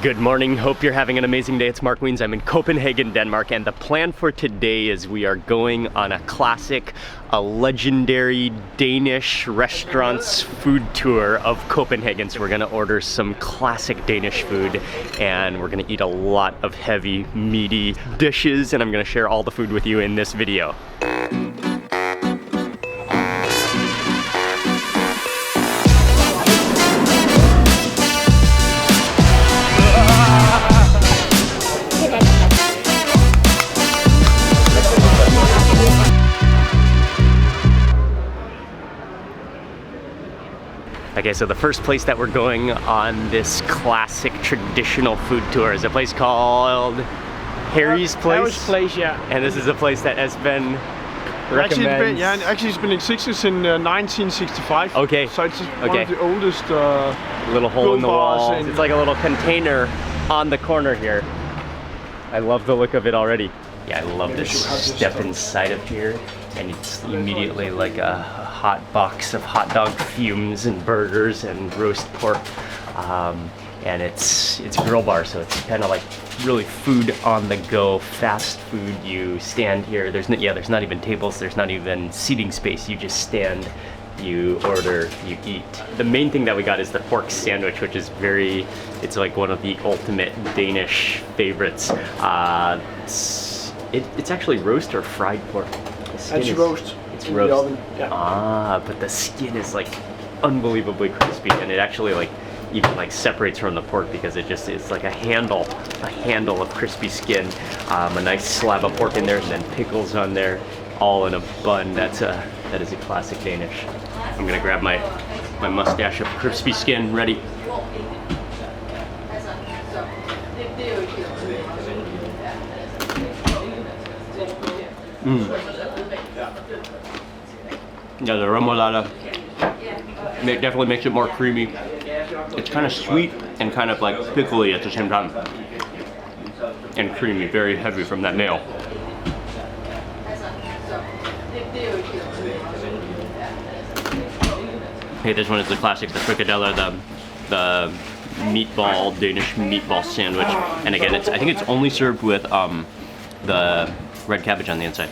Good morning, hope you're having an amazing day. It's Mark Wiens. I'm in Copenhagen, Denmark, and the plan for today is we are going on a classic, a legendary Danish restaurants food tour of Copenhagen. So we're gonna order some classic Danish food and we're gonna eat a lot of heavy, meaty dishes, and I'm gonna share all the food with you in this video. Okay, so the first place that we're going on this classic traditional food tour is a place called Harry's Place. Harry's Place, yeah. And this is a place that Esben recommends. Actually it's been in existence in 1965. Okay. So it's one of the oldest little hole in the wall. It's like a little container on the corner here. I love the look of it already. Yeah, I love this step inside of here, and it's immediately like a hot box of hot dog fumes and burgers and roast pork, and it's a grill bar, so it's kind of like really food on the go, fast food. You stand here. There's not even tables. There's not even seating space. You just stand. You order, you eat. The main thing that we got is the pork sandwich, which is it's like one of the ultimate Danish favorites. It's actually roast or fried pork. It's roast. It's roast. The oven. Yeah. Ah, but the skin is like unbelievably crispy, and it actually like even like separates from the pork because it's like a handle of crispy skin. A nice slab of pork in there, and then pickles on there, all in a bun. That is a classic Danish. I'm gonna grab my mustache of crispy skin ready. Yeah, the remoulade definitely makes it more creamy. It's kind of sweet and kind of like pickly at the same time. And creamy, very heavy from that mayo. Okay, this one is the classic, the frikadelle, the meatball, Danish meatball sandwich. And again, I think it's only served with the red cabbage on the inside.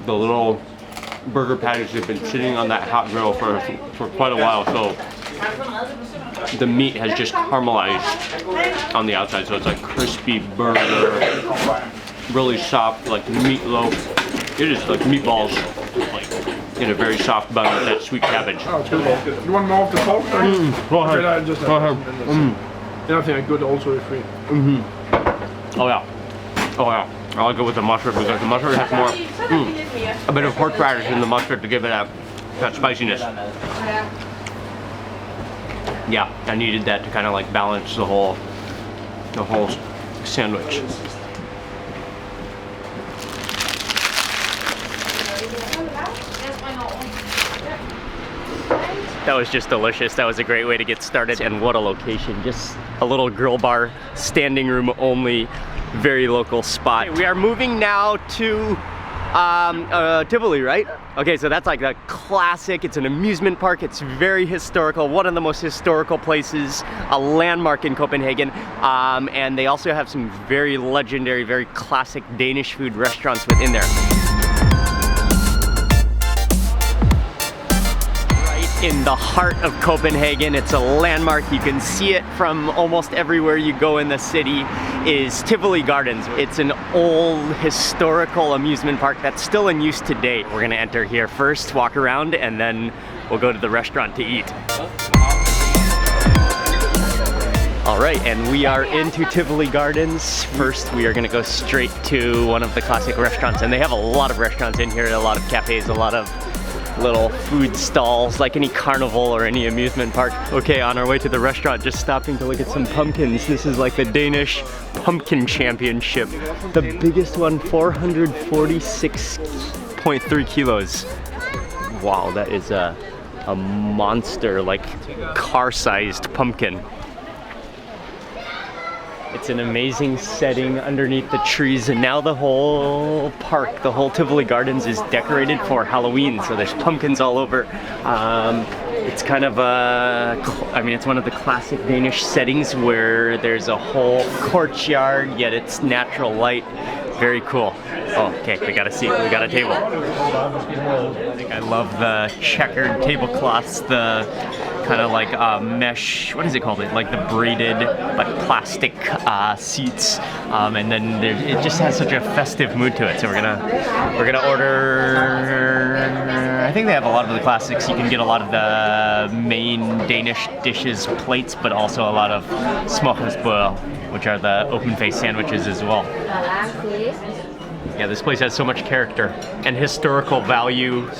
The little burger patties have been sitting on that hot grill for quite a while, so the meat has just caramelized on the outside, so it's like crispy burger, really soft, like meatloaf. It is like meatballs, like in a very soft bun with that sweet cabbage. Oh, good. You want more of the pork? Go ahead. Go ahead. And I think I could also be free. Oh yeah. I like it with the mustard because the mustard has more, a bit of horseradish in the mustard to give it that spiciness. Yeah, I needed that to kind of like balance the whole sandwich. That was just delicious. That was a great way to get started, and what a location. Just a little grill bar, standing room only, very local spot. Okay, we are moving now to Tivoli, right? Okay, so that's like a classic. It's an amusement park. It's very historical, one of the most historical places, a landmark in Copenhagen. And they also have some very legendary, very classic Danish food restaurants within there. In the heart of Copenhagen. It's a landmark. You can see it from almost everywhere you go in the city, is Tivoli Gardens. It's an old historical amusement park that's still in use today. We're gonna enter here first, walk around, and then we'll go to the restaurant to eat. All right, and we are into Tivoli Gardens. First, we are gonna go straight to one of the classic restaurants, and they have a lot of restaurants in here, a lot of cafes, a lot of little food stalls like any carnival or any amusement park. Okay, on our way to the restaurant, just stopping to look at some pumpkins. This is like the Danish Pumpkin Championship. The biggest one, 446.3 kilos. Wow, that is a monster, like car-sized pumpkin. It's an amazing setting underneath the trees, and now the whole park, the whole Tivoli Gardens is decorated for Halloween, so there's pumpkins all over. It's kind of it's one of the classic Danish settings where there's a whole courtyard, yet it's natural light. Very cool. Oh, okay, we got a seat, we got a table. I think I love the checkered tablecloths, the kind of like mesh, what is it called? Like the braided, like plastic seats, and then it just has such a festive mood to it. So we're gonna order. I think they have a lot of the classics. You can get a lot of the main Danish dishes, plates, but also a lot of smørrebrød, which are the open-faced sandwiches as well. Yeah, this place has so much character and historical value.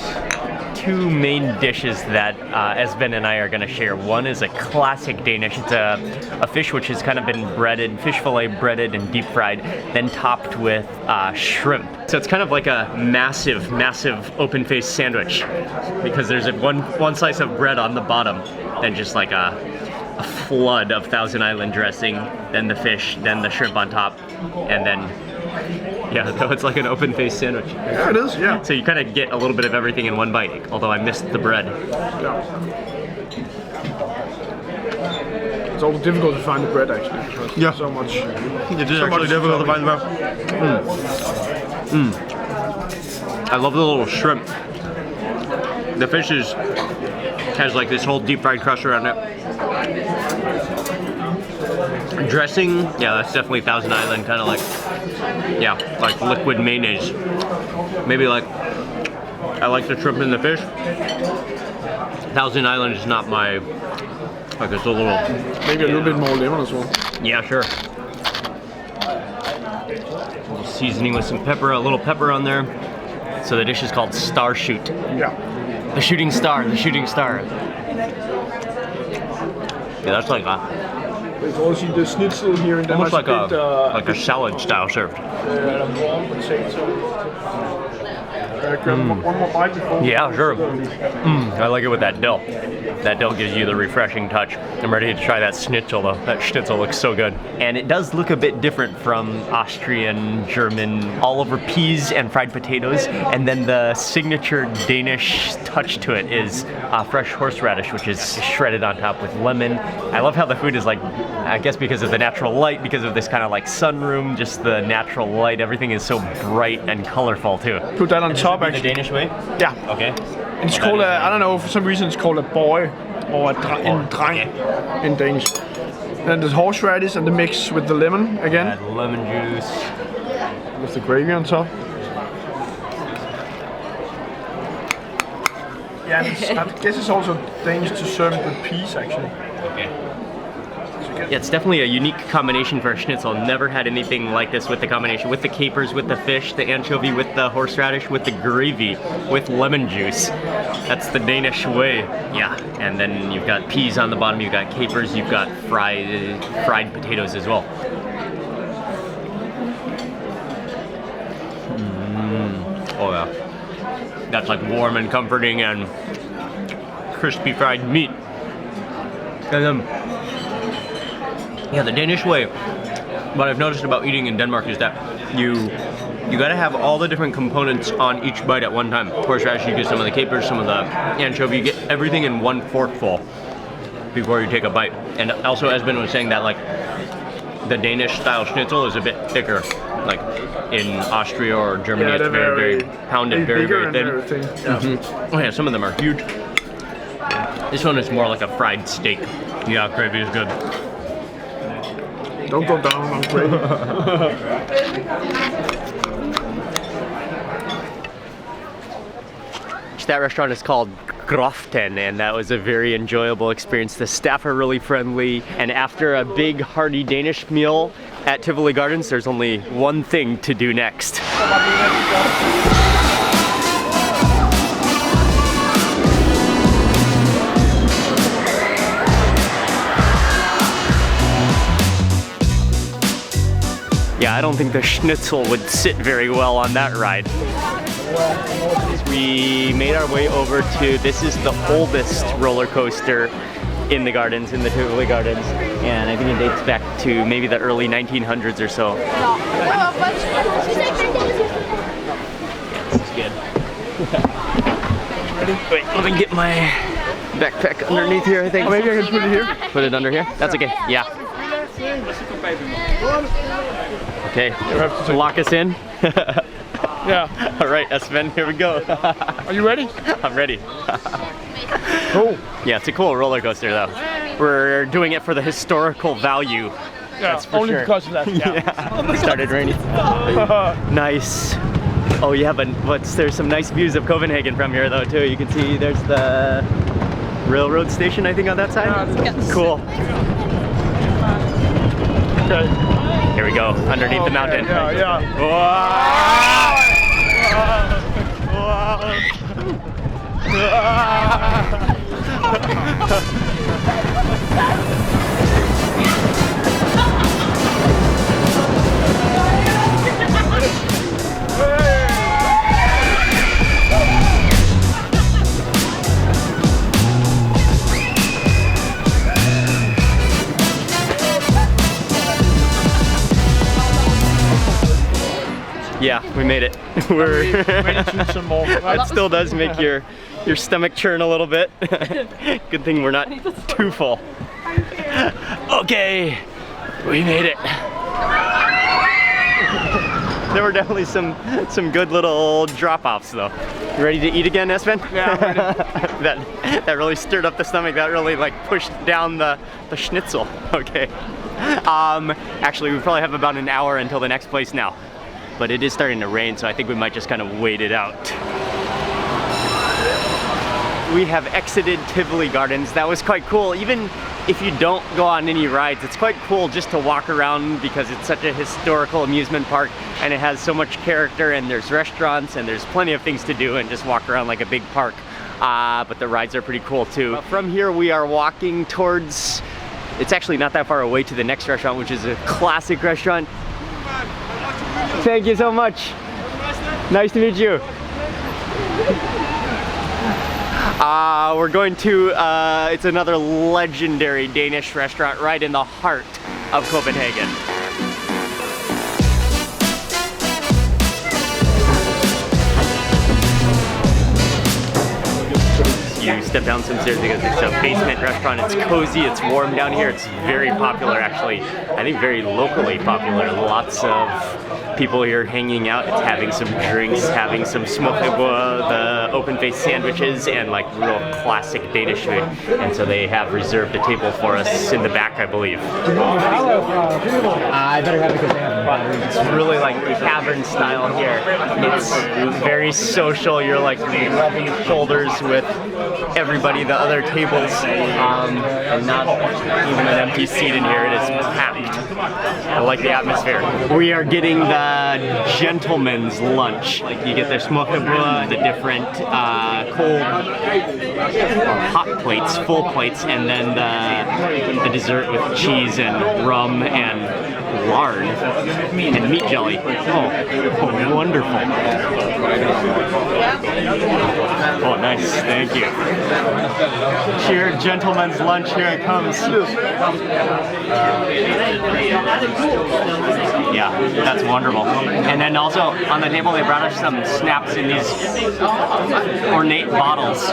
Two main dishes that Esben and I are going to share. One is a classic Danish. It's a fish which has kind of been breaded, fish fillet breaded and deep fried, then topped with shrimp. So it's kind of like a massive, massive open-faced sandwich because there's one slice of bread on the bottom, then just like a flood of Thousand Island dressing, then the fish, then the shrimp on top, and then yeah, so it's like an open-faced sandwich. Yeah, it is, yeah. So you kind of get a little bit of everything in one bite, although I missed the bread. Yeah. It's always difficult to find the bread, actually. Yeah. So much. It is actually difficult to find the bread. I love the little shrimp. The fish has like this whole deep fried crust around it. Dressing, yeah, that's definitely Thousand Island, kind of like, yeah, like liquid mayonnaise. Maybe like, I like the shrimp and the fish. Thousand Island is not my, like it's a little... Maybe a little bit more lemon as well. Yeah, sure. A little seasoning with some pepper, a little pepper on there. So the dish is called Star Shoot. Yeah. The shooting star, the shooting star. Yeah, that's like a... There's also the schnitzel here in Denmark. Almost like a salad style served. Warm potato. Grab one more bite before. Yeah, sure. I like it with that dill. That dill gives you the refreshing touch. I'm ready to try that schnitzel though. That schnitzel looks so good. And it does look a bit different from Austrian, German, all over peas and fried potatoes. And then the signature Danish touch to it is fresh horseradish, which is shredded on top with lemon. I love how the food is like, I guess because of the natural light, because of this kind of like sunroom, just the natural light, everything is so bright and colorful too. Put that on top, The actually. Danish way? Yeah. Okay. And it's called I don't know, for some reason it's called a boy or a dreng in Danish. And the horseradish and the mix with the lemon again. Add lemon juice. With the gravy on top. Yeah, I guess it's also Danish to serve it with peas, actually. Okay. Yeah, it's definitely a unique combination for a schnitzel. Never had anything like this with the combination. With the capers, with the fish, the anchovy, with the horseradish, with the gravy, with lemon juice. That's the Danish way. Yeah, and then you've got peas on the bottom, you've got capers, you've got fried potatoes as well. Oh yeah. That's like warm and comforting and crispy fried meat. And then, yeah, the Danish way, what I've noticed about eating in Denmark is that you gotta have all the different components on each bite at one time. Horseradish, you get some of the capers, some of the anchovy, you get everything in one forkful before you take a bite. And also, Esben was saying that like the Danish style schnitzel is a bit thicker. Like in Austria or Germany, Yeah, it's very pounded, very thin. Yeah. Oh yeah, some of them are huge. This one is more like a fried steak. Yeah, gravy is good. Don't go down on gravy. That restaurant is called Groften, and that was a very enjoyable experience. The staff are really friendly, and after a big hearty Danish meal at Tivoli Gardens, there's only one thing to do next. Yeah, I don't think the schnitzel would sit very well on that ride. We made our way over to, this is the oldest roller coaster in the gardens, in the Tivoli Gardens, and I think it dates back to maybe the early 1900s or so. Yeah, this is good. Wait, let me get my backpack underneath here, I think. Oh, maybe I can put it here? Put it under here? That's okay, yeah. Okay, lock us in. Yeah. All right, Espen, here we go. Are you ready? I'm ready. Cool. Yeah, it's a cool roller coaster though. We're doing it for the historical value. Yeah, That's for only sure. because of that. Yeah. It started raining. Nice. Oh yeah, but there's some nice views of Copenhagen from here though too. You can see there's the railroad station, I think, on that side. Yes. Cool. Okay. Here we go, underneath the mountain. Yeah, yeah. Yeah, we made it. We're Ready to some more. It still does make your stomach churn a little bit. Good thing we're not too full. Okay, we made it. There were definitely some good little drop-offs though. You ready to eat again, Espen? Yeah, I'm ready. that really stirred up the stomach. That really like pushed down the schnitzel. Okay. Actually, we probably have about an hour until the next place now. But it is starting to rain, so I think we might just kind of wait it out. We have exited Tivoli Gardens. That was quite cool. Even if you don't go on any rides, it's quite cool just to walk around because it's such a historical amusement park and it has so much character, and there's restaurants and there's plenty of things to do and just walk around like a big park. But the rides are pretty cool too. From here we are walking towards, it's actually not that far away, to the next restaurant, which is a classic restaurant. Thank you so much. Nice to meet you. We're going to, it's another legendary Danish restaurant right in the heart of Copenhagen. You step down some stairs because it's a basement restaurant. It's cozy, it's warm down here. It's very popular, actually. I think very locally popular. Lots of people here hanging out. It's having some drinks, having some smokkebrød, the open-faced sandwiches, and like real classic Danish food. And so they have reserved a table for us in the back, I believe. I better have it because they have batteries. It's really like tavern style here. It's very social. You're like rubbing shoulders with everybody, the other tables, and not even an empty seat in here. It is packed. I like the atmosphere. We are getting the gentleman's lunch. Like you get their smokkebrød, the different cold or hot plates, full plates, and then the dessert with cheese and rum and lard and meat jelly. Oh, wonderful. Oh, nice. Thank you. Cheer, gentleman's lunch. Here it comes. Yeah, that's wonderful. And then also on the table they brought us some snaps in these ornate bottles,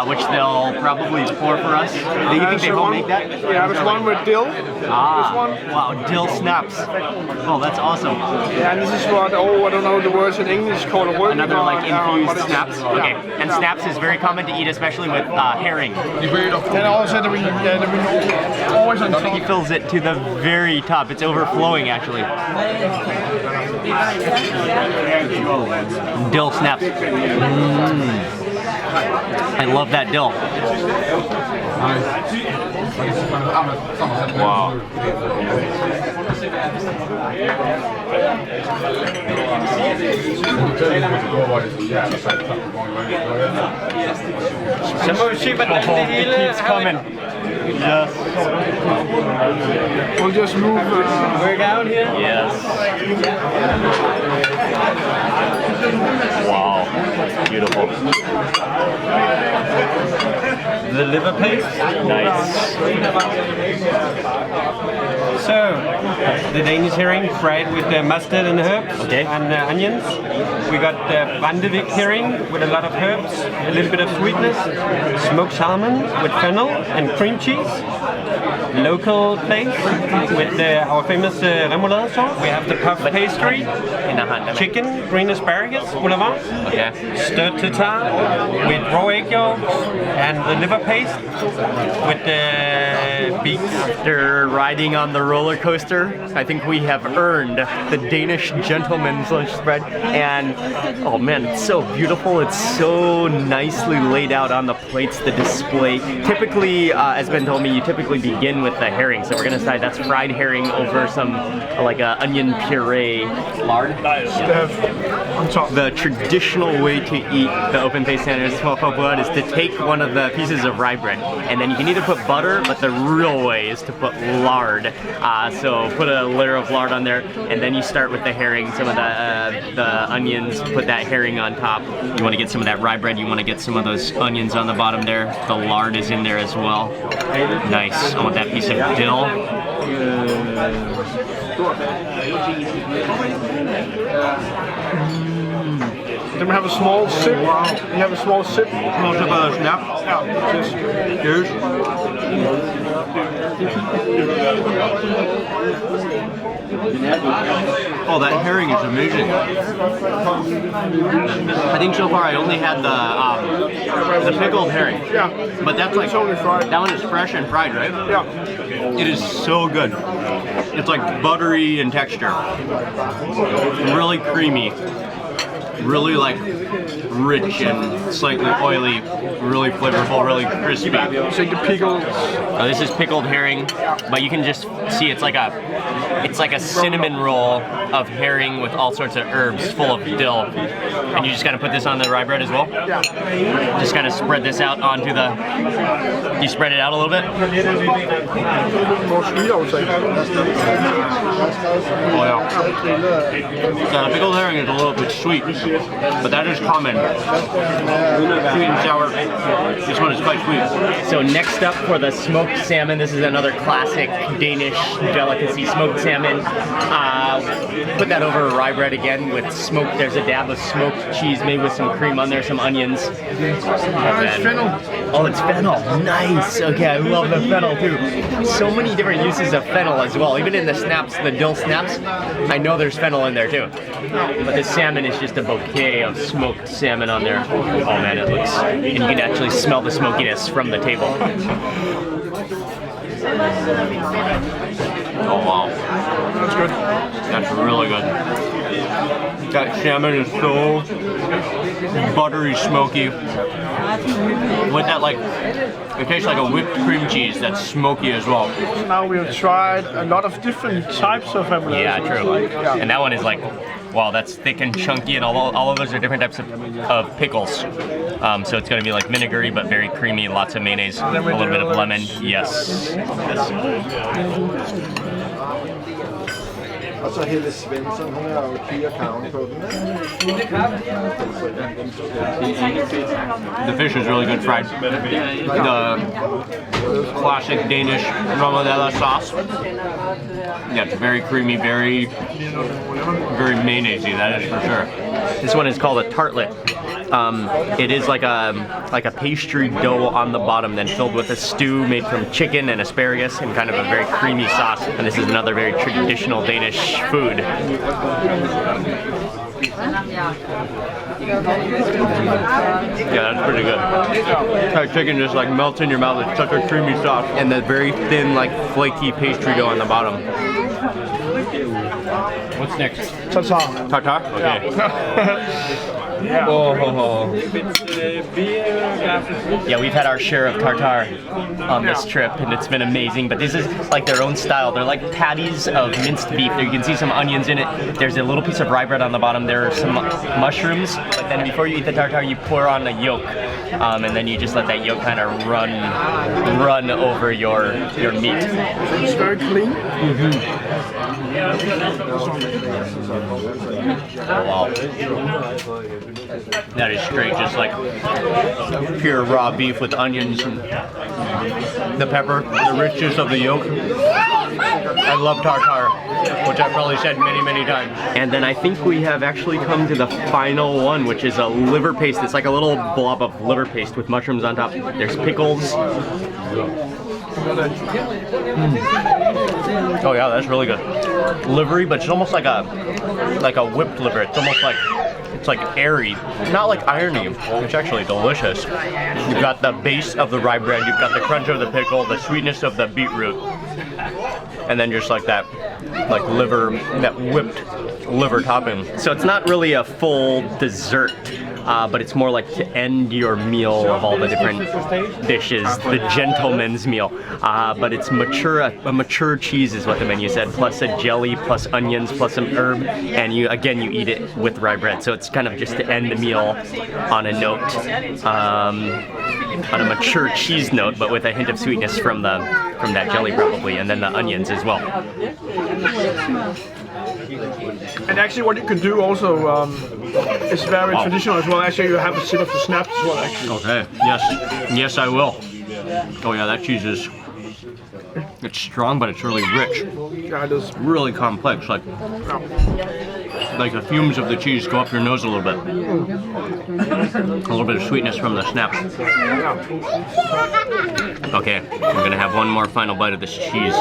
which they'll probably pour for us. Do you think they will make that? Yeah, there's one with dill. Ah, This one. wow, dill snaps. Oh, that's awesome. Yeah, and this is what, oh, I don't know the words in English, called a word. Another like infused snaps. Okay, and snaps is very common to eat, especially with herring. Then also the always on I think he fills it to the very top. It's overflowing, actually. Dill snaps. I love that dill. Wow. It keeps coming. Yes. We'll just move. We're down here? Yes. Wow. Beautiful. the liver paste. Nice. So, the Danish herring fried with mustard and herbs Okay. and onions. We got the Vandevik herring with a lot of herbs, a little bit of sweetness. Smoked salmon with fennel and cream cheese. Local place with our famous remoulade sauce. We have the puff pastry, chicken, green asparagus, boulevard. Okay. Stirred tartar with raw egg yolks and the liver paste with the beef. After riding on the roller coaster, I think we have earned the Danish gentleman's lunch spread. And oh man, it's so beautiful. It's so nicely laid out on the plates, the display. Typically, as Ben told me, you typically begin with the herring. So we're gonna decide that's fried herring over some like a onion puree. Lard. On top. The traditional way to eat the open-faced sandwich small blood is to take one of the pieces of rye bread, and then you can either put butter, but the real way is to put lard. So put a layer of lard on there, and then you start with the herring, some of the onions, put that herring on top. You want to get some of that rye bread, you want to get some of those onions on the bottom there. The lard is in there as well. Nice. I want that piece of dill. Then we have a small sip. We have a small sip. Small sip of the snap. Yeah, cheers. Cheers. Oh, that herring is amazing. I think so far I only had the pickled herring. Yeah. But that's like, It's only fried. that one is fresh and fried, right? Yeah. It is so good. It's like buttery in texture. Really creamy. Really like rich and slightly oily, really flavorful, really crispy. Take the pickles. This is pickled herring, but you can just see it's like a cinnamon roll of herring with all sorts of herbs full of dill. And you just kind of put this on the rye bread as well? Yeah. Just kind of spread this out onto the... You spread it out a little bit? More sweet, I would say. Oh yeah. The pickled herring is a little bit sweet, but that is common. Sweet and sour. This one is quite sweet. So next up for the smoked salmon, this is another classic Danish delicacy, smoked salmon. Put that over rye bread again with smoked, there's a dab of smoked cheese, maybe with some cream on there, some onions. It's fennel. Oh, it's fennel. Nice. Okay, I love the fennel too. So many different uses of fennel as well. Even in the snaps, the dill snaps, I know there's fennel in there too. But the salmon is just a bouquet of smoked salmon on there. Oh man, it looks, and you can actually smell the smokiness from the table. Oh wow. That's good. That's really good. That salmon is so buttery, smoky. With that, like, it tastes like a whipped cream cheese that's smoky as well. Now we've tried a lot of different types of remoulade. Yeah, so true. it's like, yeah. And that one is like, wow, that's thick and chunky, and all of those are different types of pickles. So it's going to be like vinegary, but very creamy, lots of mayonnaise, a little bit of lemon. Yes. Og så Helle Svensson, hun er jo kiggerkarven på den. The fish is really good fried. The classic Danish remoulade sauce. Yeah, it's very creamy, very mayonnaisey, that is for sure. This one is called a tartlet. It is like a pastry dough on the bottom, then filled with a stew made from chicken and asparagus and kind of a very creamy sauce. And this is another very traditional Danish food. Yeah, that's pretty good. That chicken just like melts in your mouth. It's such a creamy sauce. And the very thin, like flaky pastry dough on the bottom. What's next? Tartar. Tartar? Okay. Yeah. Oh. Yeah, we've had our share of tartar on this trip, and it's been amazing. But this is like their own style. They're like patties of minced beef. There you can see some onions in it. There's a little piece of rye bread on the bottom. There are some mushrooms. But then before you eat the tartar, you pour on the yolk, and then you just let that yolk kind of run over your meat. It's very clean. Oh, wow. That is straight, just like pure raw beef with onions and the pepper, the richness of the yolk. I love tartare, which I've probably said many, many times. And then I think we have actually come to the final one, which is a liver paste. It's like a little blob of liver paste with mushrooms on top. There's pickles. Oh yeah, that's really good. Livery, but it's almost like a whipped liver. It's almost like airy, not like irony. It's actually delicious. You've got the base of the rye bread, you've got the crunch of the pickle, the sweetness of the beetroot, and then just like that, like liver, that whipped liver topping. So it's not really a full dessert, but it's more like to end your meal of all the different dishes, the gentleman's meal. But it's a mature cheese is what the menu said, plus a jelly, plus onions, plus some herb, and you eat it with rye bread. So it's kind of just to end the meal on a note, on a mature cheese note, but with a hint of sweetness from that jelly probably, and then the onions as well. And actually what you can do also is very traditional as well. Actually you have a sip of the snaps as well actually. Okay, yes I will. Oh yeah, that cheese is, it's strong but it's really rich. Yeah, it is. Really complex, like the fumes of the cheese go up your nose a little bit. A little bit of sweetness from the snap. Okay, I'm gonna have one more final bite of this cheese.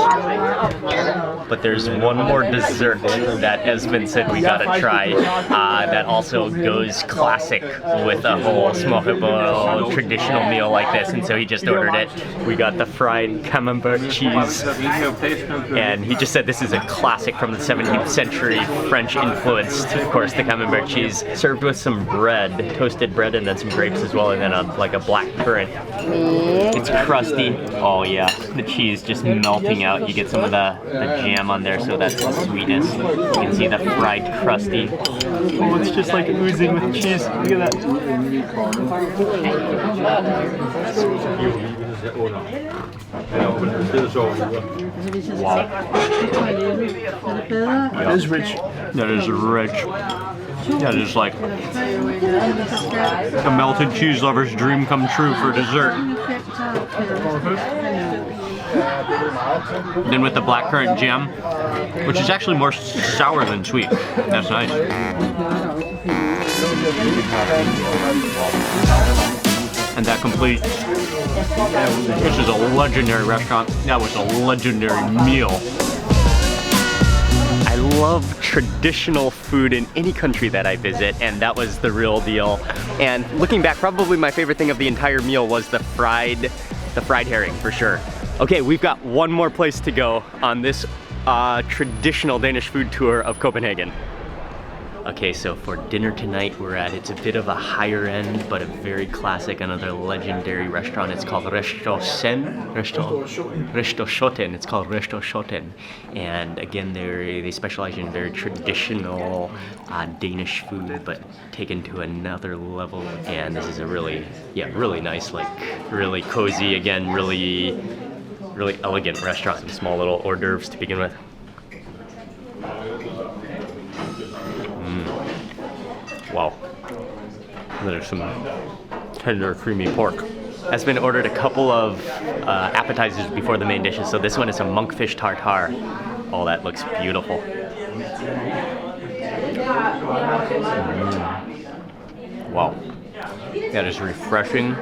But there's one more dessert that Esmond said we gotta try that also goes classic with a whole smokeable traditional meal like this, and so he just ordered it. We got the fried camembert cheese, and he just said this is a classic from the 17th century, French influenced, of course, the camembert cheese, served with some bread, toasted bread, and then some grapes as well, and then like a black currant. It's crusty. Oh yeah, the cheese just melting out. You get some of the jam on there, so that's the sweetness. You can see the fried crusty. Oh, it's just like oozing with cheese. Look at that. Wow. It is rich. That is rich. That is like a melted cheese lover's dream come true for dessert. Then with the blackcurrant jam, which is actually more sour than sweet. That's nice. And that completes. This is a legendary restaurant. That was a legendary meal. I love traditional food in any country that I visit, and that was the real deal. And looking back, probably my favorite thing of the entire meal was the fried herring, for sure. Okay, we've got one more place to go on this traditional Danish food tour of Copenhagen. Okay, so for dinner tonight, it's a bit of a higher end, but a very classic, another legendary restaurant. It's called Rationale. It's called Rationale. And again, they specialize in very traditional Danish food, but taken to another level. And this is a really nice, like really cozy, again, really elegant restaurant. Small little hors d'oeuvres to begin with. Wow, there's some tender, creamy pork. Esmond ordered a couple of appetizers before the main dishes, so this one is a monkfish tartare. Oh, that looks beautiful. Wow, that is refreshing,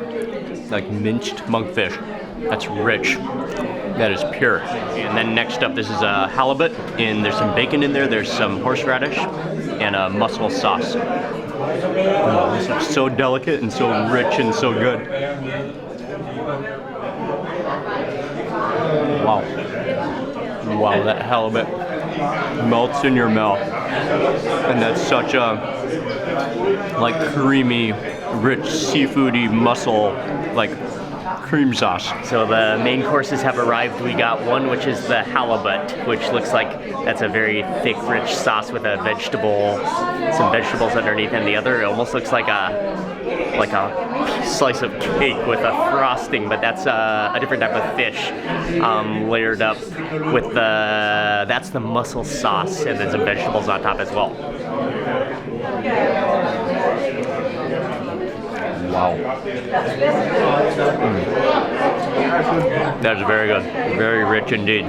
like minced monkfish. That's rich. That is pure. And then next up, this is a halibut, and there's some bacon in there. There's some horseradish and a mussel sauce. Oh, this is so delicate and so rich and so good. Wow. Wow, that halibut melts in your mouth. And that's such a like creamy, rich, seafoody mussel, like cream sauce. So the main courses have arrived. We got one, which is the halibut, which looks like that's a very thick, rich sauce with some vegetables underneath, and the other almost looks like a slice of cake with a frosting, but that's a different type of fish layered up with that's the mussel sauce, and then some vegetables on top as well. Wow. That's very good. Very rich indeed.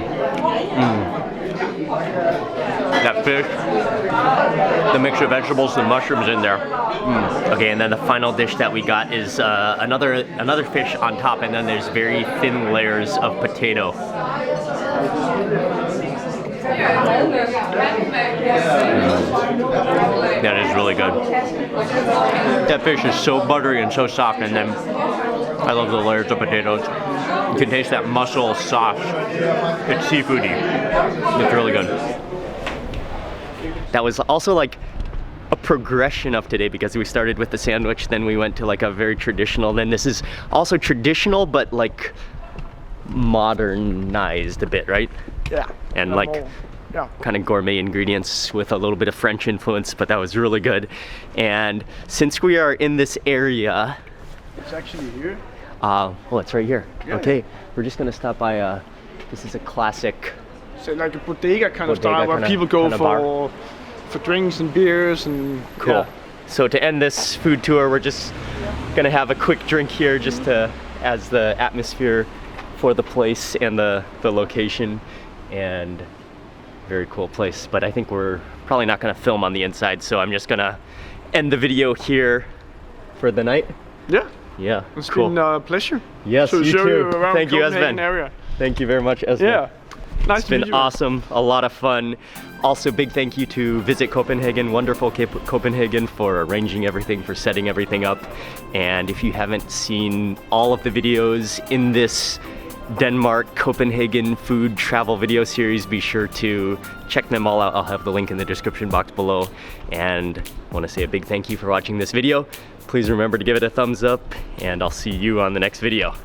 That fish, the mixture of vegetables, the mushrooms in there. Okay, and then the final dish that we got is another fish on top, and then there's very thin layers of potato. That is really good. That fish is so buttery and so soft, and then I love the layers of potatoes. You can taste that mussel sauce. It's seafoody. It's really good. That was also like a progression of today because we started with the sandwich, then we went to like a very traditional, then this is also traditional but like modernized a bit, right? Yeah. And like kind of gourmet ingredients with a little bit of French influence, but that was really good. And since we are in this area, it's actually here. Oh, it's right here. Yeah. Okay, we're just gonna stop by. This is a classic. So like a bodega kind of style where people go for drinks and beers and. Cool. Yeah. So to end this food tour, we're just gonna have a quick drink here, just to as the atmosphere for the place and the location, and very cool place. But I think we're probably not gonna film on the inside, so I'm just gonna end the video here for the night. Yeah. Yeah. It's cool. been a pleasure. Yes, to you show too. You around Thank you, Copenhagen Esben. area. Thank you very much, Esben. Yeah. Nice It's to meet been you. awesome, a lot of fun. Also, big thank you to Visit Copenhagen, wonderful Copenhagen, for arranging everything, for setting everything up. And if you haven't seen all of the videos in this Denmark Copenhagen food travel video series, be sure to check them all out. I'll have the link in the description box below. And I want to say a big thank you for watching this video. Please remember to give it a thumbs up, and I'll see you on the next video.